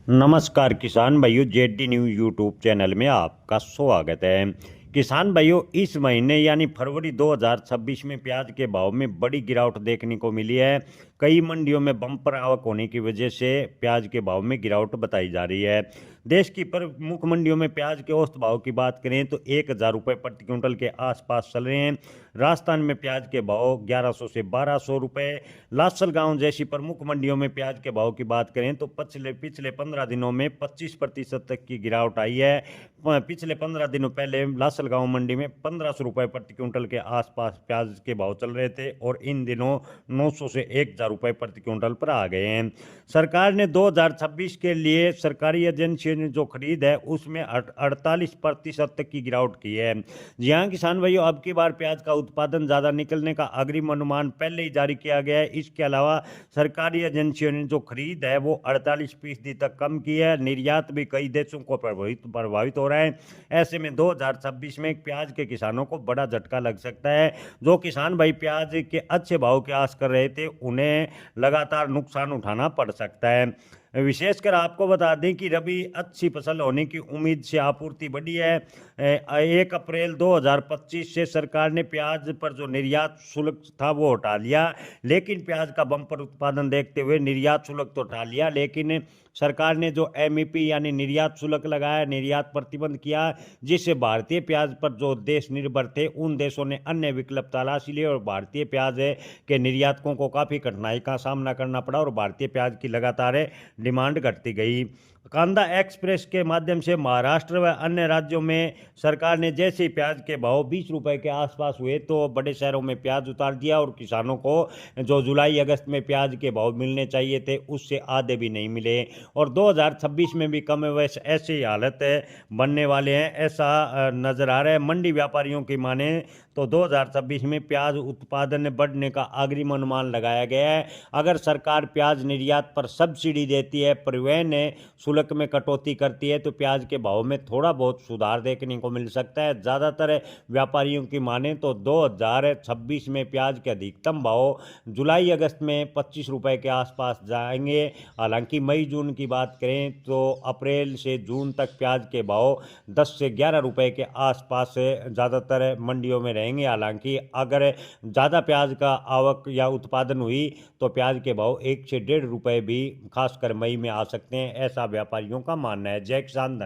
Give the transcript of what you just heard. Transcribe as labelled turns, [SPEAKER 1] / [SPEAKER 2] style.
[SPEAKER 1] नमस्कार किसान भाइयों, जेडी न्यूज़ यूट्यूब चैनल में आपका स्वागत है। किसान भाइयों, इस महीने यानी फरवरी 2026 में प्याज के भाव में बड़ी गिरावट देखने को मिली है। कई मंडियों में बम्पर आवक होने की वजह से प्याज के भाव में गिरावट बताई जा रही है। देश की प्रमुख मंडियों में प्याज के औसत भाव की बात करें तो 1,000 रुपये प्रति क्विंटल के आसपास चल रहे हैं। राजस्थान में प्याज के भाव 1100 से 1200 रुपये। लासलगांव जैसी प्रमुख मंडियों में प्याज के भाव की बात करें तो पिछले 15 दिनों में 25% तक की गिरावट आई है। पिछले 15 दिनों पहले लासलगांव मंडी में 1500 रुपये प्रति क्विंटल के आसपास प्याज के भाव चल रहे थे और इन दिनों 900 से 1,000 रुपये प्रति क्विंटल पर आ गए हैं। सरकार ने 2026 के लिए सरकारी एजेंसियों ने जो खरीद है उसमें 48% तक की गिरावट की है। जी हाँ किसान भाइयों, अब की बार प्याज का उत्पादन ज़्यादा निकलने का अग्रिम अनुमान पहले ही जारी किया गया है। इसके अलावा सरकारी एजेंसियों ने जो खरीद है वो 48% तक कम की है। निर्यात भी कई देशों को प्रभावित हो रहा है। ऐसे में 2026 में प्याज के किसानों को बड़ा झटका लग सकता है। जो किसान भाई प्याज के अच्छे भाव की आस कर रहे थे उन्हें लगातार नुकसान उठाना पड़ सकता है। विशेषकर आपको बता दें कि रबी अच्छी फसल होने की उम्मीद से आपूर्ति बढ़ी है। 1 अप्रैल 2025 से सरकार ने प्याज पर जो निर्यात शुल्क था वो हटा लिया, लेकिन प्याज का बम्पर उत्पादन देखते हुए निर्यात शुल्क तो हटा लिया, लेकिन सरकार ने जो एमईपी यानी निर्यात शुल्क लगाया, निर्यात प्रतिबंध किया, जिससे भारतीय प्याज पर जो देश निर्भर थे उन देशों ने अन्य विकल्प तलाश लिए और भारतीय प्याज के निर्यातकों को काफ़ी कठिनाई का सामना करना पड़ा और भारतीय प्याज की लगातार डिमांड घटती गई। कांदा एक्सप्रेस के माध्यम से महाराष्ट्र व अन्य राज्यों में सरकार ने जैसे ही प्याज के भाव 20 रुपए के आसपास हुए तो बड़े शहरों में प्याज उतार दिया और किसानों को जो जुलाई अगस्त में प्याज के भाव मिलने चाहिए थे उससे आधे भी नहीं मिले। और 2026 में भी कम वैसे ऐसी हालत बनने वाले हैं, ऐसा नज़र आ रहा है। मंडी व्यापारियों की माने तो 2026 में प्याज उत्पादन बढ़ने का अग्रिम अनुमान लगाया गया है। अगर सरकार प्याज निर्यात पर सब्सिडी देती है, परिवहन शुल्क में कटौती करती है तो प्याज के भाव में थोड़ा बहुत सुधार देखने को मिल सकता है। ज़्यादातर व्यापारियों की माने तो 2026 में प्याज के अधिकतम भाव जुलाई अगस्त में 25 रुपये के आसपास जाएंगे। हालांकि मई जून की बात करें तो अप्रैल से जून तक प्याज के भाव 10 से 11 रुपये के आसपास ज़्यादातर मंडियों में रहेंगे। हालांकि अगर ज़्यादा प्याज का आवक या उत्पादन हुई तो प्याज के भाव 1 से 1.5 रुपये भी खासकर मई में आ सकते हैं, ऐसा व्यापारियों का मानना है। जय किसान।